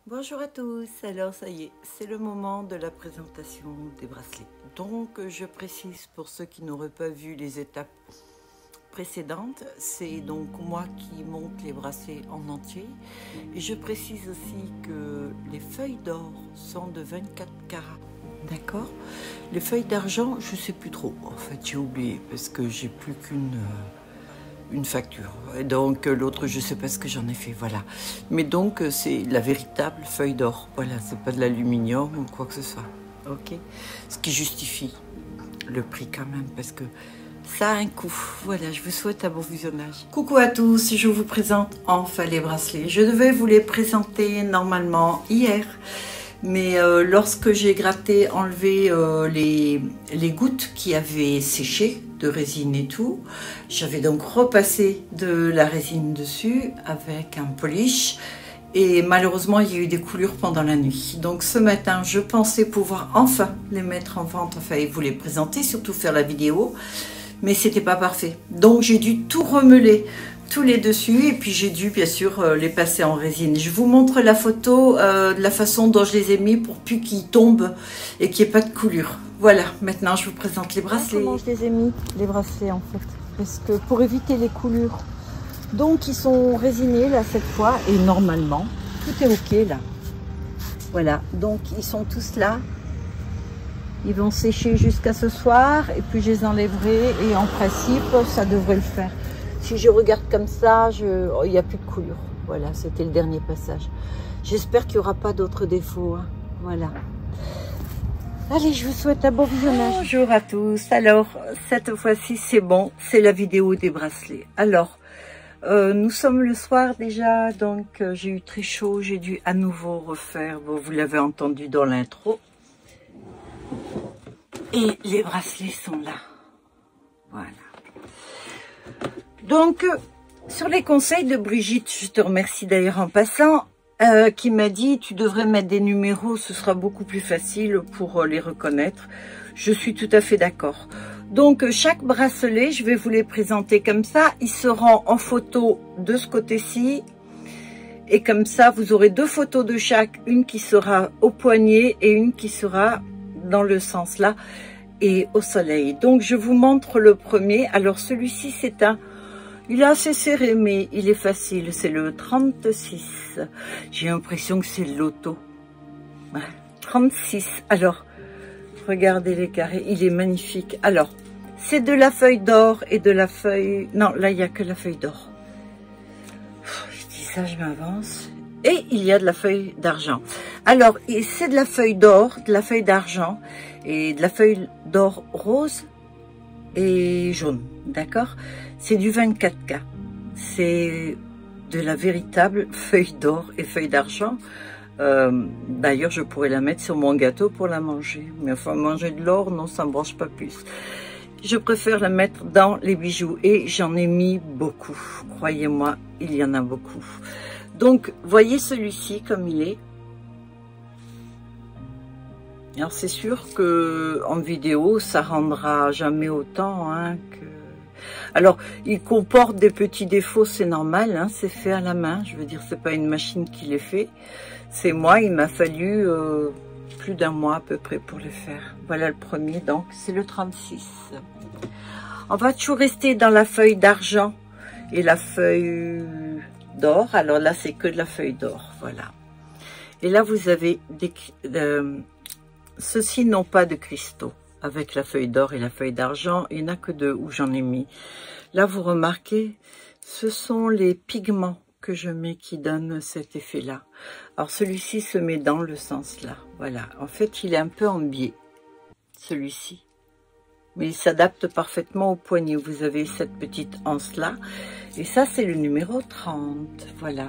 Bonjour à tous, alors ça y est, c'est le moment de la présentation des bracelets. Donc je précise pour ceux qui n'auraient pas vu les étapes précédentes, c'est donc moi qui monte les bracelets en entier. Et je précise aussi que les feuilles d'or sont de 24 carats, d'accord? Les feuilles d'argent, je sais plus trop, en fait j'ai oublié parce que j'ai plus qu'une facture. Et donc l'autre, je sais pas ce que j'en ai fait, voilà. Mais donc c'est la véritable feuille d'or. Voilà, c'est pas de l'aluminium ou quoi que ce soit. Ok. Ce qui justifie le prix quand même, parce que ça a un coût. Voilà, je vous souhaite un bon visionnage. Coucou à tous, je vous présente enfin les bracelets. Je devais vous les présenter normalement hier. Mais lorsque j'ai gratté, enlevé les gouttes qui avaient séché de résine et tout, j'avais donc repassé de la résine dessus avec un polish. Et malheureusement, il y a eu des coulures pendant la nuit. Donc ce matin, je pensais pouvoir enfin les mettre en vente, enfin et vous les présenter, surtout faire la vidéo. Mais c'était pas parfait. Donc j'ai dû tout remeler, tous les dessus, et puis j'ai dû bien sûr les passer en résine. Je vous montre la photo de la façon dont je les ai mis pour plus qu'ils tombent et qu'il n'y ait pas de coulure. Voilà, maintenant je vous présente les bracelets. Comment je les ai mis, les bracelets en fait, parce que pour éviter les coulures. Donc ils sont résinés là cette fois, et normalement tout est ok là. Voilà, donc ils sont tous là. Ils vont sécher jusqu'à ce soir et puis je les enlèverai et en principe ça devrait le faire. Si je regarde comme ça, il n'y a plus de coulure. Voilà, c'était le dernier passage. J'espère qu'il n'y aura pas d'autres défauts. Hein. Voilà. Allez, je vous souhaite un bon visionnage. Bonjour à tous. Alors, cette fois-ci, c'est bon. C'est la vidéo des bracelets. Alors, nous sommes le soir déjà, donc j'ai eu très chaud. J'ai dû à nouveau refaire. Bon, vous l'avez entendu dans l'intro. Et les bracelets sont là. Voilà. Donc, sur les conseils de Brigitte, je te remercie d'ailleurs en passant, qui m'a dit, tu devrais mettre des numéros, ce sera beaucoup plus facile pour les reconnaître. Je suis tout à fait d'accord. Donc, chaque bracelet, je vais vous les présenter comme ça. Ils seront en photo de ce côté-ci. Et comme ça, vous aurez deux photos de chaque. Une qui sera au poignet et une qui sera dans le sens là et au soleil. Donc, je vous montre le premier. Alors, celui-ci, c'est un... Il est assez serré, mais il est facile. C'est le 36. J'ai l'impression que c'est le loto. 36. Alors, regardez les carrés. Il est magnifique. Alors, c'est de la feuille d'or et de la feuille... Non, là, il n'y a que la feuille d'or. Je dis ça, je m'avance. Et il y a de la feuille d'argent. Alors, c'est de la feuille d'or, de la feuille d'argent et de la feuille d'or rose et jaune. D'accord? C'est du 24K. C'est de la véritable feuille d'or et feuille d'argent. D'ailleurs, je pourrais la mettre sur mon gâteau pour la manger. Mais enfin, manger de l'or, non, ça ne me branche pas plus. Je préfère la mettre dans les bijoux. Et j'en ai mis beaucoup. Croyez-moi, il y en a beaucoup. Donc, voyez celui-ci comme il est. Alors, c'est sûr que en vidéo, ça rendra jamais autant hein, que... Alors, il comporte des petits défauts, c'est normal, hein, c'est fait à la main. Je veux dire, c'est pas une machine qui les fait. C'est moi, il m'a fallu plus d'un mois à peu près pour le faire. Voilà le premier, donc, c'est le 36. On va toujours rester dans la feuille d'argent et la feuille d'or. Alors là, c'est que de la feuille d'or, voilà. Et là, vous avez des... ceux-ci n'ont pas de cristaux. Avec la feuille d'or et la feuille d'argent, il n'y en a que deux où j'en ai mis. Là, vous remarquez, ce sont les pigments que je mets qui donnent cet effet-là. Alors, celui-ci se met dans le sens là. Voilà. En fait, il est un peu en biais, celui-ci. Mais il s'adapte parfaitement au poignet. Vous avez cette petite anse-là. Et ça, c'est le numéro 30. Voilà.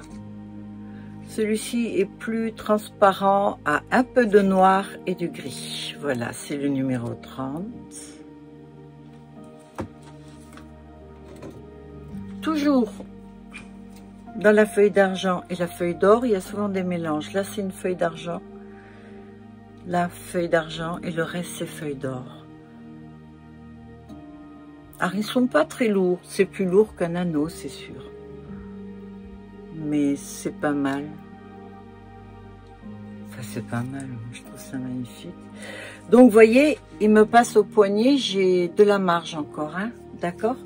Celui-ci est plus transparent, a un peu de noir et de gris. Voilà, c'est le numéro 30. Toujours dans la feuille d'argent et la feuille d'or, il y a souvent des mélanges. Là, c'est une feuille d'argent. La feuille d'argent et le reste, c'est feuille d'or. Alors, ils ne sont pas très lourds. C'est plus lourd qu'un anneau, c'est sûr. Mais c'est pas mal. c'est pas mal, je trouve ça magnifique. Donc, vous voyez, il me passe au poignet, j'ai de la marge encore, hein, d'accord.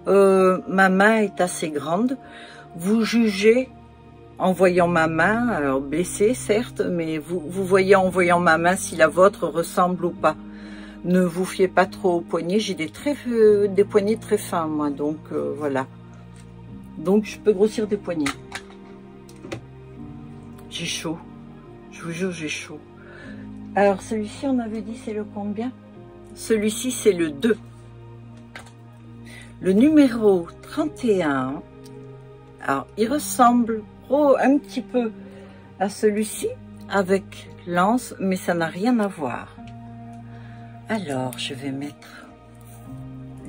Ma main est assez grande. Vous jugez en voyant ma main, alors blessée certes, mais vous voyez en voyant ma main si la vôtre ressemble ou pas. Ne vous fiez pas trop aux poignets, j'ai des poignets très fins moi, donc voilà. Donc je peux grossir des poignets. J'ai chaud, je vous jure j'ai chaud. Alors celui-ci on avait dit c'est le combien? Celui-ci c'est le 2. Le numéro 31, alors il ressemble un petit peu à celui-ci avec l'anse, mais ça n'a rien à voir. Alors je vais mettre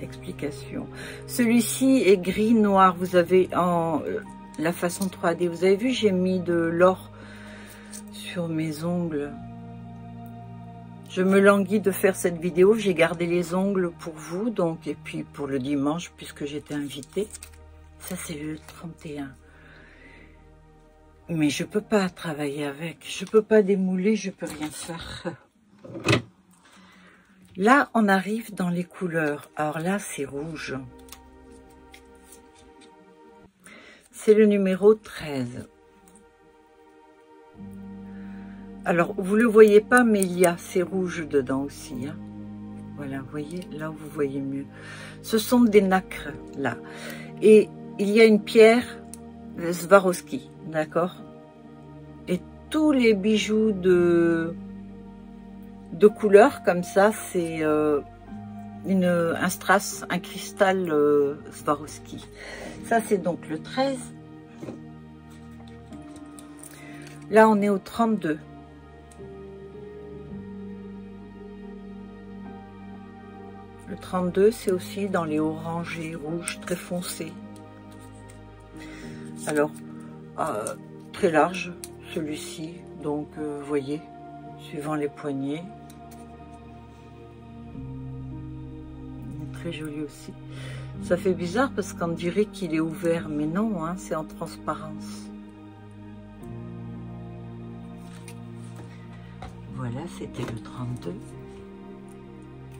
l'explication. Celui-ci est gris noir, vous avez en la façon 3D, vous avez vu j'ai mis de l'or sur mes ongles. Je me languis de faire cette vidéo, j'ai gardé les ongles pour vous, donc, et puis pour le dimanche, puisque j'étais invitée. Ça, c'est le 31. Mais je peux pas travailler avec, je peux pas démouler, je peux rien faire. Là, on arrive dans les couleurs. Alors là, c'est rouge. C'est le numéro 13. Alors, vous ne le voyez pas, mais il y a, c'est rouge dedans aussi. Hein. Voilà, vous voyez, là vous voyez mieux. Ce sont des nacres, là. Et il y a une pierre Swarovski, d'accord? Et tous les bijoux de couleur comme ça, c'est un strass, un cristal Swarovski. Ça, c'est donc le 13. Là, on est au 32. Le 32, c'est aussi dans les oranges et rouges très foncés. Alors, très large, celui-ci. Donc, vous voyez, suivant les poignets. Il est très joli aussi. Ça fait bizarre parce qu'on dirait qu'il est ouvert, mais non, hein, c'est en transparence. Voilà, c'était le 32.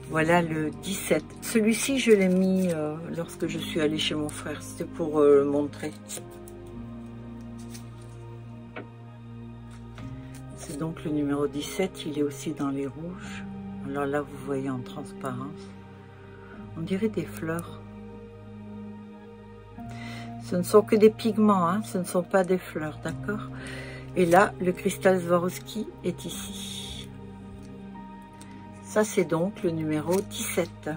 Voilà le 17. Celui-ci, je l'ai mis lorsque je suis allée chez mon frère. C'était pour le montrer. C'est donc le numéro 17. Il est aussi dans les rouges. Alors là, vous voyez en transparence. On dirait des fleurs. Ce ne sont que des pigments, hein, ce ne sont pas des fleurs, d'accord? Et là, le cristal Swarovski est ici. Ça, c'est donc le numéro 17.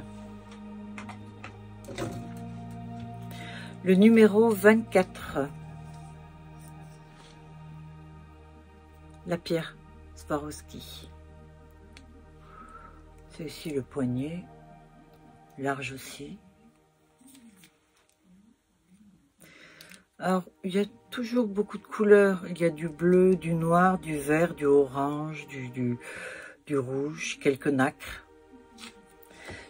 Le numéro 24. La pierre Swarovski. C'est aussi le poignet. Large aussi. Alors, il y a toujours beaucoup de couleurs. Il y a du bleu, du noir, du vert, du orange, du rouge, quelques nacres.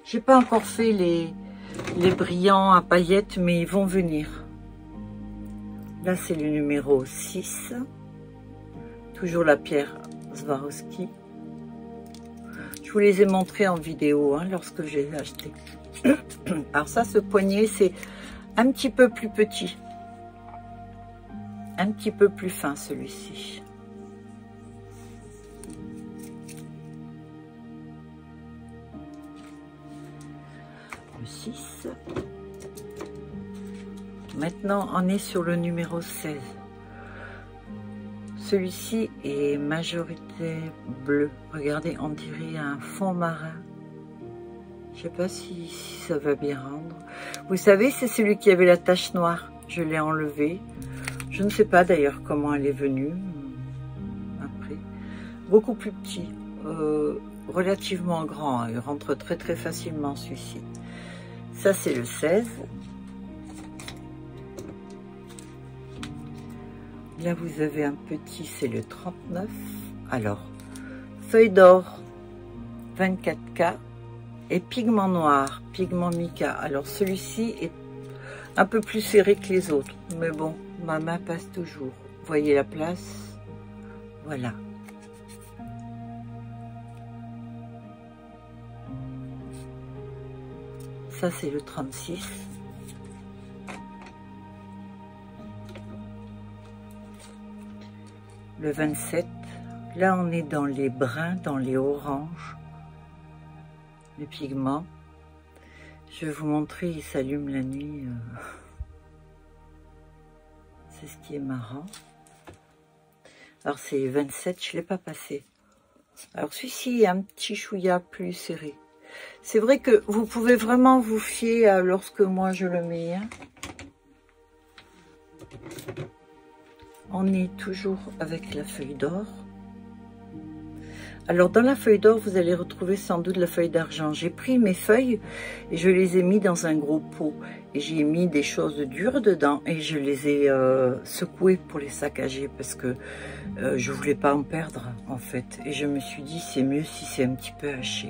J'ai pas encore fait les brillants à paillettes, mais ils vont venir. Là, c'est le numéro 6. Toujours la pierre Swarovski. Je vous les ai montrés en vidéo hein, lorsque j'ai acheté. Alors ça, ce poignet, c'est un petit peu plus petit. Un petit peu plus fin, celui-ci. Le 6. Maintenant, on est sur le numéro 16. Celui-ci est majorité bleu. Regardez, on dirait un fond marin. Je ne sais pas si ça va bien rendre. Vous savez, c'est celui qui avait la tache noire. Je l'ai enlevé. Je ne sais pas d'ailleurs comment elle est venue. Après, beaucoup plus petit. Relativement grand. Il rentre très très facilement celui-ci. Ça, c'est le 16. Là, vous avez un petit, c'est le 39. Alors, feuille d'or, 24K. Et pigment noir, pigment mica. Alors, celui-ci est un peu plus serré que les autres. Mais bon, ma main passe toujours. Vous voyez la place? Voilà. Ça, c'est le 36. Le 27. Là, on est dans les bruns, dans les oranges. Les pigments. Je vais vous montrer, il s'allume la nuit. C'est ce qui est marrant. Alors, c'est 27, je ne l'ai pas passé. Alors, celui-ci est un petit chouïa plus serré. C'est vrai que vous pouvez vraiment vous fier à lorsque moi je le mets. Hein. On est toujours avec la feuille d'or. Alors dans la feuille d'or, vous allez retrouver sans doute la feuille d'argent. J'ai pris mes feuilles et je les ai mis dans un gros pot. Et j'ai mis des choses dures dedans et je les ai secouées pour les saccager parce que je voulais pas en perdre en fait. Et je me suis dit c'est mieux si c'est un petit peu haché.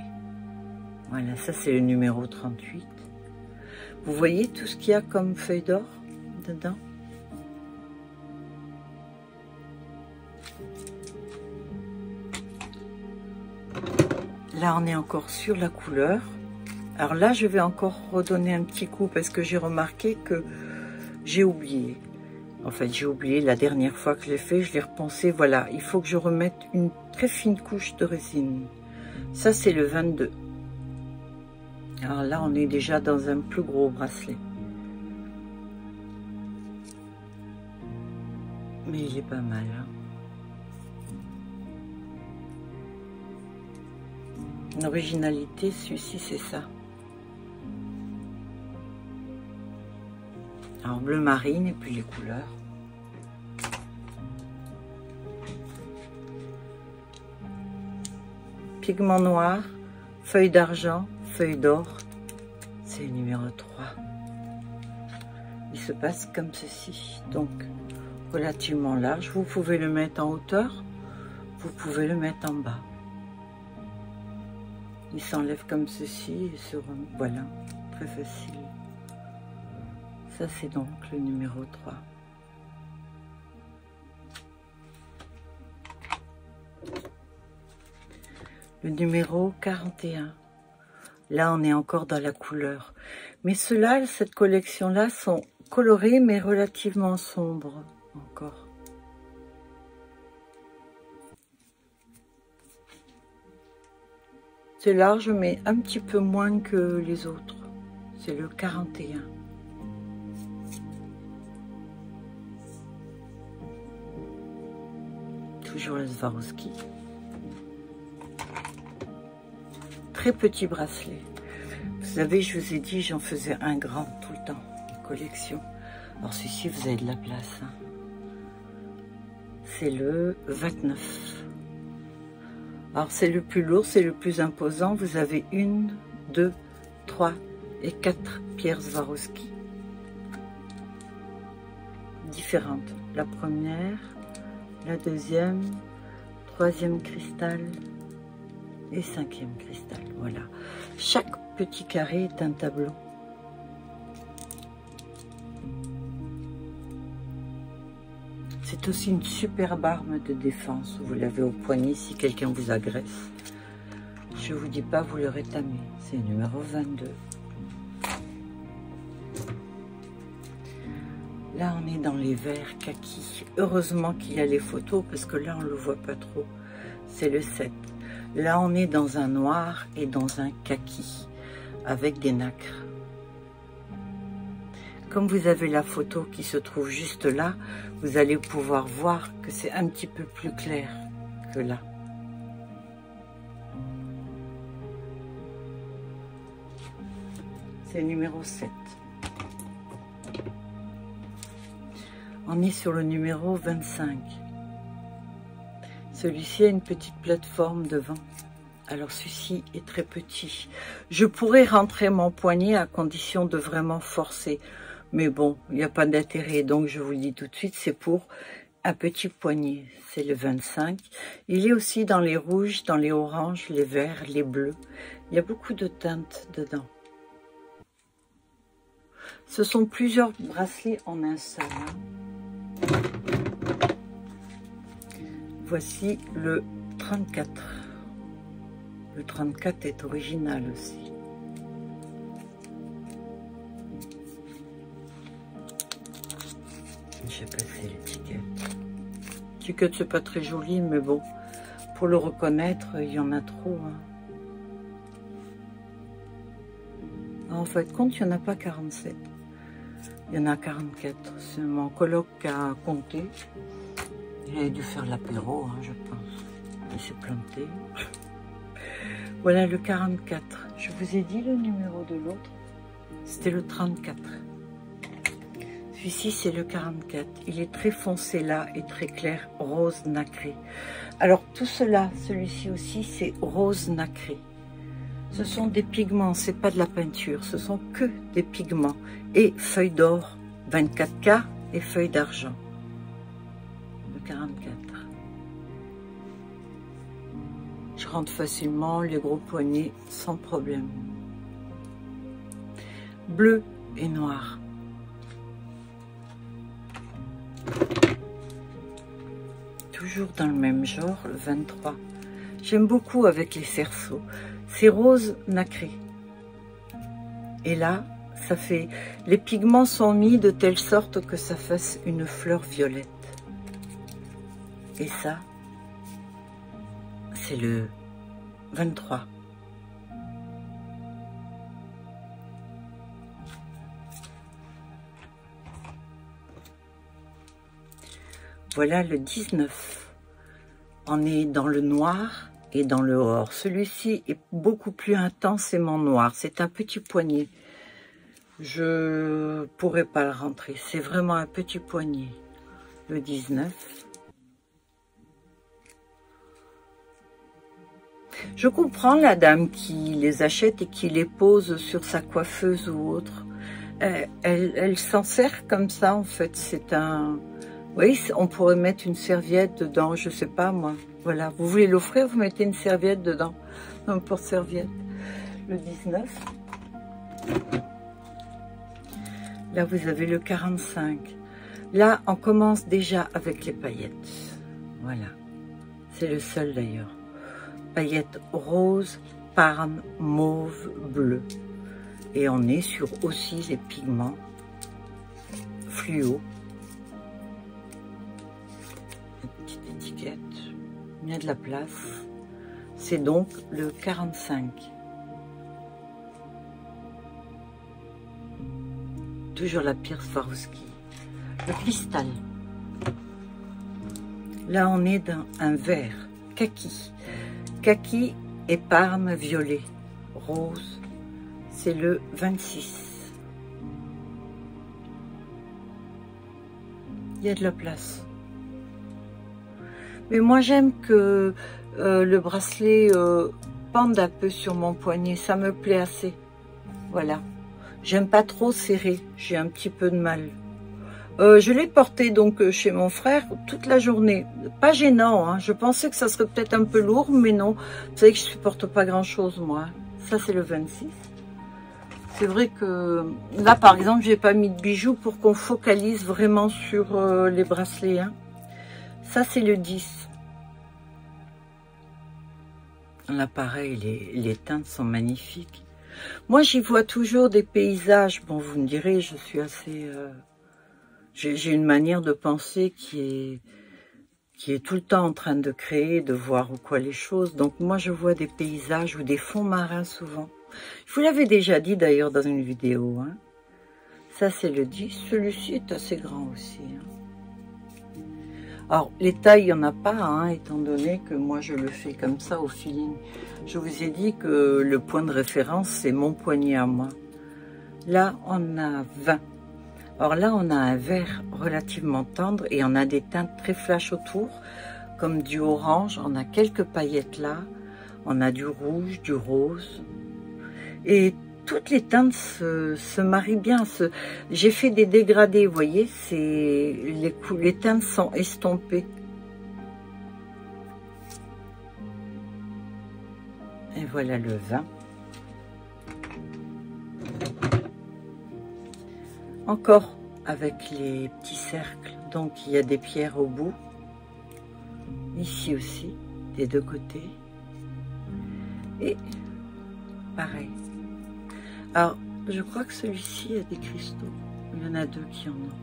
Voilà, ça c'est le numéro 38. Vous voyez tout ce qu'il y a comme feuille d'or dedans? Là, on est encore sur la couleur. Alors là, je vais encore redonner un petit coup parce que j'ai remarqué que j'ai oublié. En fait, j'ai oublié la dernière fois que je l'ai fait, je l'ai repensé. Voilà, il faut que je remette une très fine couche de résine. Ça, c'est le 22. Alors là, on est déjà dans un plus gros bracelet. Mais il est pas mal. Hein. Une originalité, celui-ci, c'est ça. Alors, bleu marine et puis les couleurs. Pigment noir, feuille d'argent, feuille d'or. C'est le numéro 3. Il se passe comme ceci. Donc, relativement large. Vous pouvez le mettre en hauteur. Vous pouvez le mettre en bas. Il s'enlève comme ceci et se remet. Voilà, très facile. Ça, c'est donc le numéro 3. Le numéro 41. Là, on est encore dans la couleur. Mais ceux-là, cette collection-là, sont colorés, mais relativement sombres encore. C'est large, mais un petit peu moins que les autres. C'est le 41. Toujours le Swarovski. Très petit bracelet. Vous savez, je vous ai dit, j'en faisais un grand tout le temps, une collection. Alors celui-ci, vous avez de la place. Hein. C'est le 29. Alors c'est le plus lourd, c'est le plus imposant. Vous avez 1, 2, 3 et 4 pierres Swarovski. Différentes. La première, la deuxième, troisième cristal et cinquième cristal. Voilà. Chaque petit carré est un tableau. C'est aussi une superbe arme de défense. Vous l'avez au poignet si quelqu'un vous agresse. Je vous dis pas, vous le rétamez. C'est le numéro 22. Là, on est dans les verts kaki. Heureusement qu'il y a les photos parce que là, on ne le voit pas trop. C'est le 7. Là, on est dans un noir et dans un kaki avec des nacres. Comme vous avez la photo qui se trouve juste là, vous allez pouvoir voir que c'est un petit peu plus clair que là. C'est le numéro 7. On est sur le numéro 25. Celui-ci a une petite plateforme devant. Alors celui-ci est très petit. Je pourrais rentrer mon poignet à condition de vraiment forcer. Mais bon, il n'y a pas d'intérêt. Donc je vous le dis tout de suite, c'est pour un petit poignet. C'est le 25. Il est aussi dans les rouges, dans les oranges, les verts, les bleus. Il y a beaucoup de teintes dedans. Ce sont plusieurs bracelets en un seul. Hein. Voici le 34. Le 34 est original aussi. c'est l'étiquette. L'étiquette, c'est pas très joli, mais bon, pour le reconnaître, il y en a trop. Hein. En fait, compte, il n'y en a pas 47. Il y en a 44. C'est mon coloc qui a compté. Il a dû faire l'apéro, hein, je pense. Il s'est planté. Voilà le 44. Je vous ai dit le numéro de l'autre. C'était le 34. Celui-ci, c'est le 44. Il est très foncé là et très clair, rose nacré. Alors, tout cela, celui-ci aussi, c'est rose nacré. Ce sont des pigments, c'est pas de la peinture. Ce sont que des pigments. Et feuilles d'or, 24K et feuilles d'argent. Le 44. Je rentre facilement les gros poignets sans problème. Bleu et noir. Toujours dans le même genre, le 23. J'aime beaucoup avec les cerceaux. C'est rose nacré. Et là, ça fait... Les pigments sont mis de telle sorte que ça fasse une fleur violette. Et ça, c'est le 23. Voilà le 19. On est dans le noir et dans le or. Celui-ci est beaucoup plus intensément noir. C'est un petit poignet. Je pourrais pas le rentrer. C'est vraiment un petit poignet. Le 19. Je comprends la dame qui les achète et qui les pose sur sa coiffeuse ou autre. Elle s'en sert comme ça, en fait. C'est un... Oui, on pourrait mettre une serviette dedans, je sais pas moi. Voilà, vous voulez l'offrir, vous mettez une serviette dedans. Non, pour serviette. Le 19. Là, vous avez le 45. Là, on commence déjà avec les paillettes. Voilà. C'est le seul d'ailleurs. Paillettes roses, parme, mauve, bleu. Et on est sur aussi les pigments fluo. Une petite étiquette. Il y a de la place. C'est donc le 45. Toujours la pierre Swarovski. Le cristal. Là, on est dans un vert kaki. Kaki et parme violet. Rose. C'est le 26. Il y a de la place. Mais moi, j'aime que le bracelet pende un peu sur mon poignet. Ça me plaît assez. Voilà. J'aime pas trop serré. J'ai un petit peu de mal. Je l'ai porté donc chez mon frère toute la journée. Pas gênant, hein. Je pensais que ça serait peut-être un peu lourd, mais non. Vous savez que je supporte pas grand-chose, moi. Ça, c'est le 26. C'est vrai que là, par exemple, j'ai pas mis de bijoux pour qu'on focalise vraiment sur les bracelets. Hein. Ça, c'est le 10. Là, pareil, les teintes sont magnifiques. Moi, j'y vois toujours des paysages. Bon, vous me direz, je suis assez... J'ai une manière de penser qui est tout le temps en train de créer, de voir ou quoi les choses. Donc, moi, je vois des paysages ou des fonds marins souvent. Je vous l'avais déjà dit d'ailleurs dans une vidéo. Hein. Ça, c'est le 10. Celui-ci est assez grand aussi. Hein. Alors, les tailles, il n'y en a pas, hein, étant donné que moi, je le fais comme ça au feeling. Je vous ai dit que le point de référence, c'est mon poignet à moi. Là, on a 20. Alors là, on a un vert relativement tendre et on a des teintes très flash autour, comme du orange. On a quelques paillettes là. On a du rouge, du rose. Et toutes les teintes se marient bien. J'ai fait des dégradés, vous voyez, les teintes sont estompées. Et voilà le 20. Encore avec les petits cercles, donc il y a des pierres au bout. Ici aussi, des deux côtés. Et pareil. Alors, je crois que celui-ci a des cristaux. Il y en a deux qui en ont.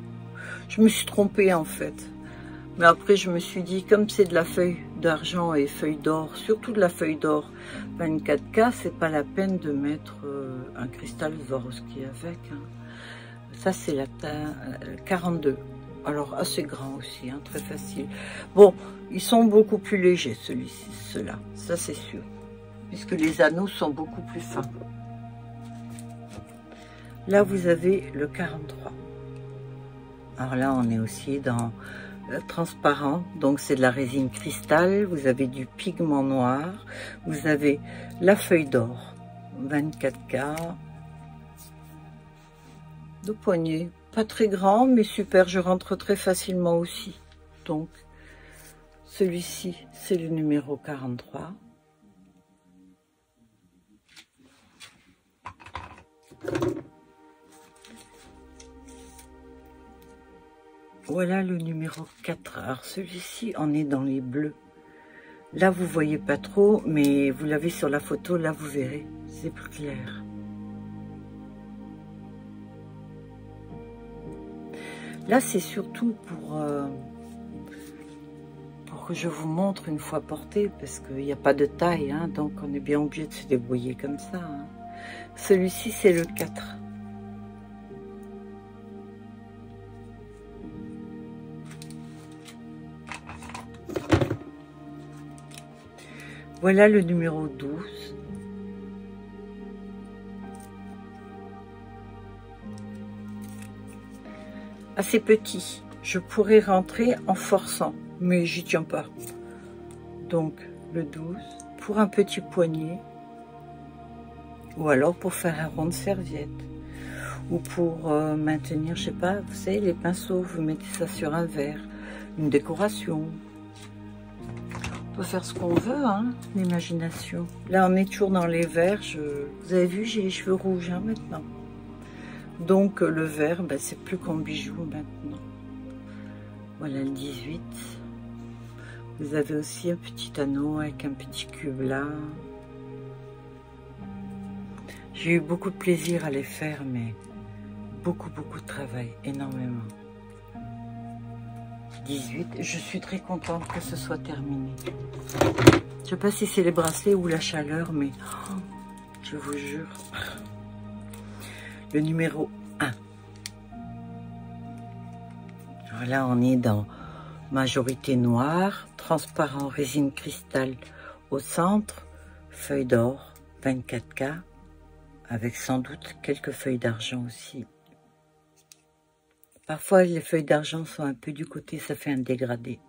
Je me suis trompée en fait. Mais après, je me suis dit, comme c'est de la feuille d'argent et feuille d'or, surtout de la feuille d'or 24K, c'est pas la peine de mettre un cristal Swarovski avec. Hein. Ça, c'est la 42. Alors, assez grand aussi, hein, très facile. Bon, ils sont beaucoup plus légers, ceux-là. Ça, c'est sûr. Puisque les anneaux sont beaucoup plus fins. Là, vous avez le 43. Alors là, on est aussi dans transparent, donc c'est de la résine cristal, vous avez du pigment noir, vous avez la feuille d'or 24K, de poignet, pas très grand mais super, je rentre très facilement aussi. Donc celui-ci c'est le numéro 43. Voilà le numéro 4. Alors celui-ci, on est dans les bleus. Là, vous voyez pas trop, mais vous l'avez sur la photo, là, vous verrez. C'est plus clair. Là, c'est surtout pour que je vous montre une fois porté, parce qu'il n'y a pas de taille, hein, donc on est bien obligé de se débrouiller comme ça. Hein. Celui-ci, c'est le 4. Voilà le numéro 12. Assez petit. Je pourrais rentrer en forçant, mais j'y tiens pas. Donc, le 12, pour un petit poignet, ou alors pour faire un rond de serviette, ou pour maintenir, je sais pas, vous savez, les pinceaux, vous mettez ça sur un verre, une décoration. On peut faire ce qu'on veut, hein, l'imagination. Là, on est toujours dans les verts. Vous avez vu, j'ai les cheveux rouges hein, maintenant. Donc, le vert, ben, c'est plus qu'un bijou maintenant. Voilà le 18. Vous avez aussi un petit anneau avec un petit cube là. J'ai eu beaucoup de plaisir à les faire, mais beaucoup de travail, énormément. 18, je suis très contente que ce soit terminé. Je sais pas si c'est les bracelets ou la chaleur, mais oh, je vous jure. Le numéro 1. Alors là, on est dans majorité noire, transparent, résine cristal au centre, feuille d'or, 24K, avec sans doute quelques feuilles d'argent aussi. Parfois, les feuilles d'argent sont un peu du côté, ça fait un dégradé.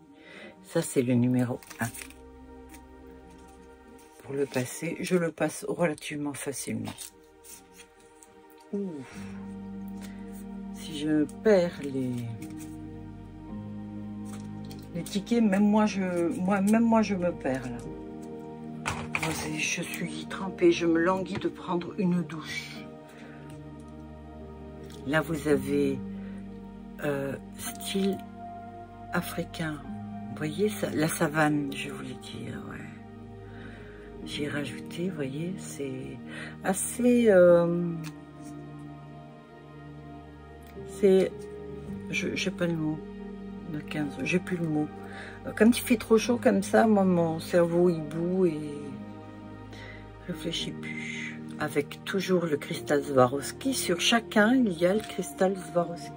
Ça, c'est le numéro 1. Pour le passer, je le passe relativement facilement. Ouh. Si je perds les tickets, même moi, je me perds là. Je suis trempée, je me languis de prendre une douche. Là, vous avez style africain. Vous voyez, ça, la savane, je voulais dire, ouais. J'ai rajouté, vous voyez, c'est assez... c'est... j'ai pas le mot. De 15, j'ai plus le mot. Quand il fait trop chaud comme ça, moi, mon cerveau, il bout et... je réfléchis plus. Avec toujours le cristal Swarovski. Sur chacun, il y a le cristal Swarovski.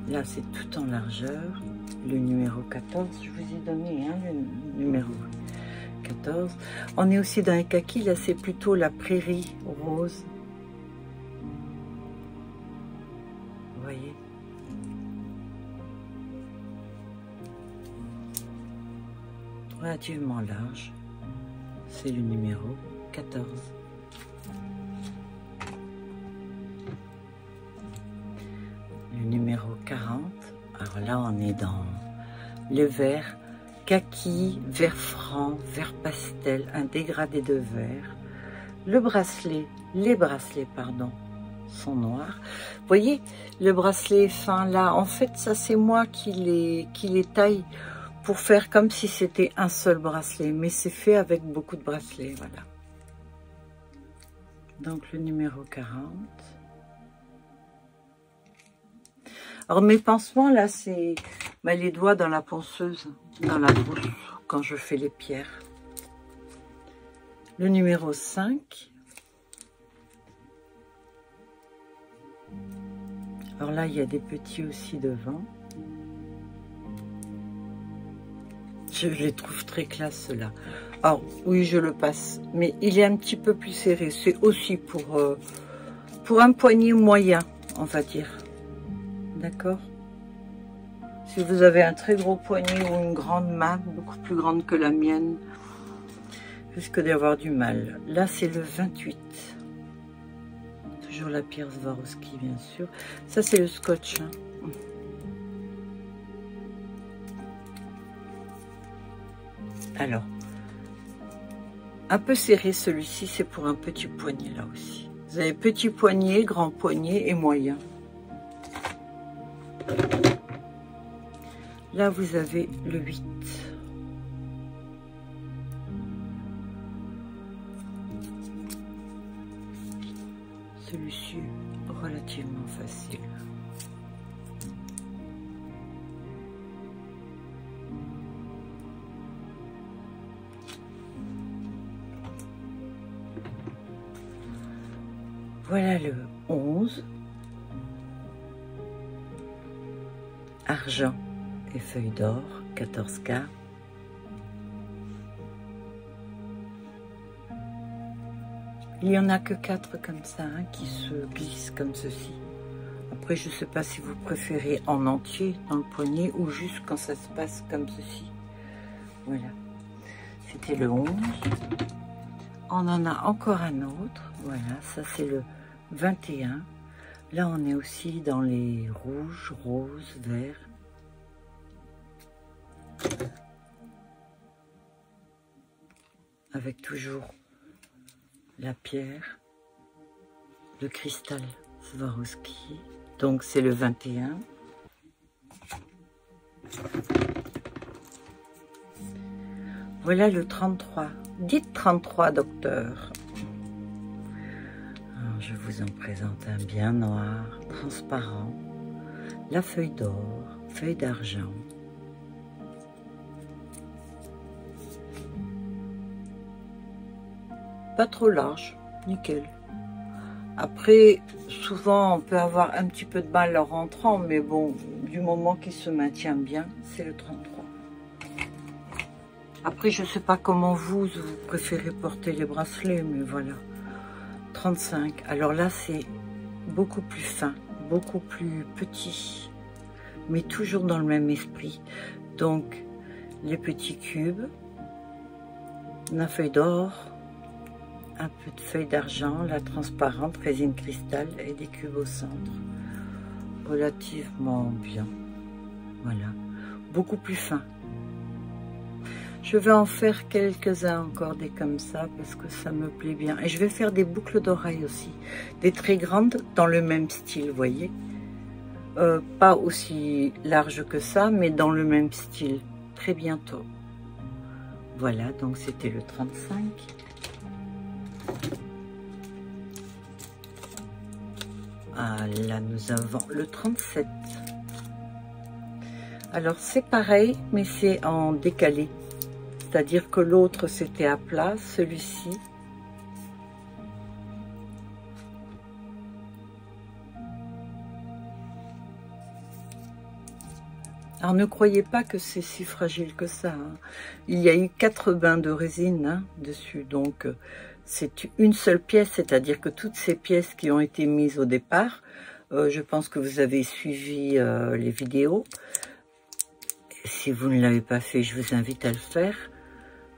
Là, c'est tout en largeur. Le numéro 14, je vous ai donné, hein, le numéro 14. On est aussi dans un kaki, là, c'est plutôt la prairie rose. Vous voyez? Relativement large. C'est le numéro 14. Le numéro 40, alors là on est dans le vert kaki, vert franc, vert pastel, un dégradé de vert. Le bracelet, les bracelets pardon, sont noirs. Vous voyez le bracelet fin là, en fait ça c'est moi qui les taille pour faire comme si c'était un seul bracelet, mais c'est fait avec beaucoup de bracelets, voilà. Donc le numéro 40. Alors mes pansements là, c'est les doigts dans la ponceuse, dans la bouche, quand je fais les pierres. Le numéro 5. Alors là, il y a des petits aussi devant. Je les trouve très classe, ceux-là. Alors, oui, je le passe, mais il est un petit peu plus serré. C'est aussi pour un poignet moyen, on va dire. D'accord? Si vous avez un très gros poignet ou une grande main, beaucoup plus grande que la mienne, risque d'y avoir du mal. Là, c'est le 28. Toujours la pierre Swarovski, bien sûr. Ça, c'est le scotch. Hein. Alors, un peu serré celui-ci, c'est pour un petit poignet là aussi. Vous avez petit poignet, grand poignet et moyen. Là, vous avez le 8. Celui-ci, relativement facile. Voilà le 11. Argent et feuille d'or, 14K. Il n'y en a que 4 comme ça, hein, qui se glissent comme ceci. Après, je ne sais pas si vous préférez en entier dans le poignet ou juste quand ça se passe comme ceci. Voilà. C'était le 11. On en a encore un autre. Voilà, ça c'est le 21. Là, on est aussi dans les rouges, roses, verts. Avec toujours la pierre, le cristal Swarovski. Donc, c'est le 21. Voilà le 33. Dites 33, docteur. Alors, je vous en présente un bien noir, transparent. La feuille d'or, feuille d'argent. Pas trop large, nickel. Après, souvent, on peut avoir un petit peu de mal en rentrant, mais bon, du moment qu'il se maintient bien, c'est le 33. Après, je ne sais pas comment vous préférez porter les bracelets, mais voilà. 35. Alors là, c'est beaucoup plus fin, beaucoup plus petit, mais toujours dans le même esprit. Donc, les petits cubes, la feuille d'or, un peu de feuille d'argent, la transparente, résine cristal et des cubes au centre. Relativement bien. Voilà. Beaucoup plus fin. Je vais en faire quelques-uns encore des comme ça parce que ça me plaît bien. Et je vais faire des boucles d'oreilles aussi. Des très grandes dans le même style, vous voyez. Pas aussi large que ça, mais dans le même style. Très bientôt. Voilà, donc c'était le 35. Ah là, nous avons le 37. Alors, c'est pareil, mais c'est en décalé. C'est-à-dire que l'autre, c'était à plat, celui-ci. Alors, ne croyez pas que c'est si fragile que ça. Hein. Il y a eu 4 bains de résine dessus, donc c'est une seule pièce, c'est-à-dire que toutes ces pièces qui ont été mises au départ, je pense que vous avez suivi les vidéos. Si vous ne l'avez pas fait, je vous invite à le faire.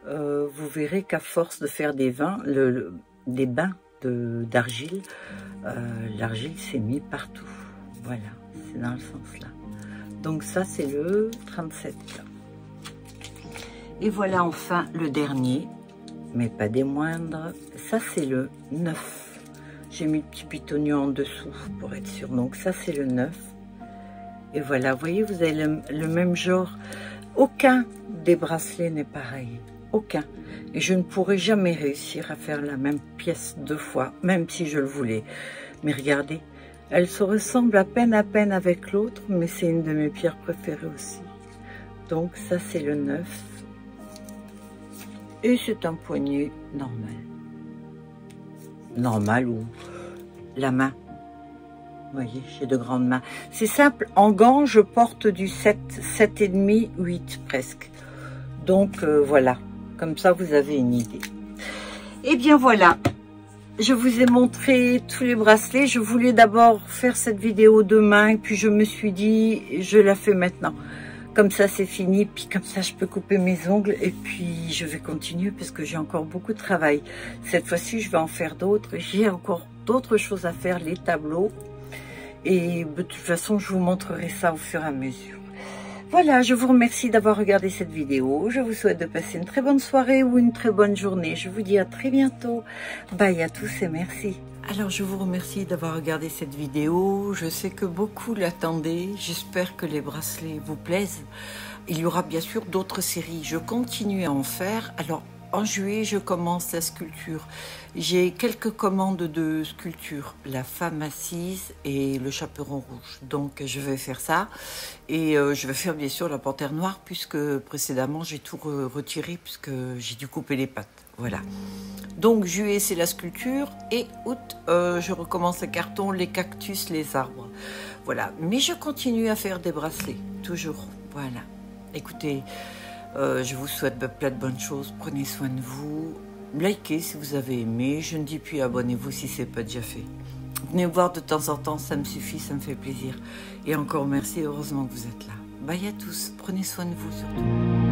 Vous verrez qu'à force de faire des bains d'argile, l'argile s'est mise partout. Voilà, c'est dans le sens là. Donc ça, c'est le 37. Et voilà enfin le dernier, mais pas des moindres. Ça, c'est le 9. J'ai mis le petit pitonion en dessous pour être sûr. Donc ça, c'est le 9. Et voilà, vous voyez, vous avez le même genre. Aucun des bracelets n'est pareil. aucun. Et je ne pourrai jamais réussir à faire la même pièce 2 fois, même si je le voulais. Mais regardez, elle se ressemble à peine avec l'autre, mais c'est une de mes pierres préférées aussi. Donc ça c'est le 9. Et c'est un poignet normal. Normal ou la main. Vous voyez, j'ai de grandes mains. C'est simple, en gants, je porte du 7, 7,5, 8 presque. Donc voilà, comme ça vous avez une idée. Et bien voilà, je vous ai montré tous les bracelets. Je voulais d'abord faire cette vidéo demain, et puis je me suis dit, je la fais maintenant. Comme ça c'est fini, puis comme ça je peux couper mes ongles et puis je vais continuer parce que j'ai encore beaucoup de travail. Cette fois-ci je vais en faire d'autres, j'ai encore d'autres choses à faire, les tableaux. Et de toute façon je vous montrerai ça au fur et à mesure. Voilà, je vous remercie d'avoir regardé cette vidéo. Je vous souhaite de passer une très bonne soirée ou une très bonne journée. Je vous dis à très bientôt. Bye à tous et merci. Alors, je vous remercie d'avoir regardé cette vidéo. Je sais que beaucoup l'attendaient. J'espère que les bracelets vous plaisent. Il y aura bien sûr d'autres séries. Je continue à en faire. Alors, en juillet, je commence la sculpture. J'ai quelques commandes de sculpture, la femme assise et le chaperon rouge. Donc, je vais faire ça. Et je vais faire bien sûr la panthère noire puisque précédemment, j'ai tout retiré puisque j'ai dû couper les pattes. Voilà. Donc, juillet, c'est la sculpture. Et août, je recommence le carton, les cactus, les arbres. Voilà. Mais je continue à faire des bracelets, toujours. Voilà. Écoutez... je vous souhaite plein de bonnes choses, prenez soin de vous, likez si vous avez aimé, je ne dis plus abonnez-vous si ce n'est pas déjà fait. Venez me voir de temps en temps, ça me suffit, ça me fait plaisir. Et encore merci, heureusement que vous êtes là. Bye à tous, prenez soin de vous surtout.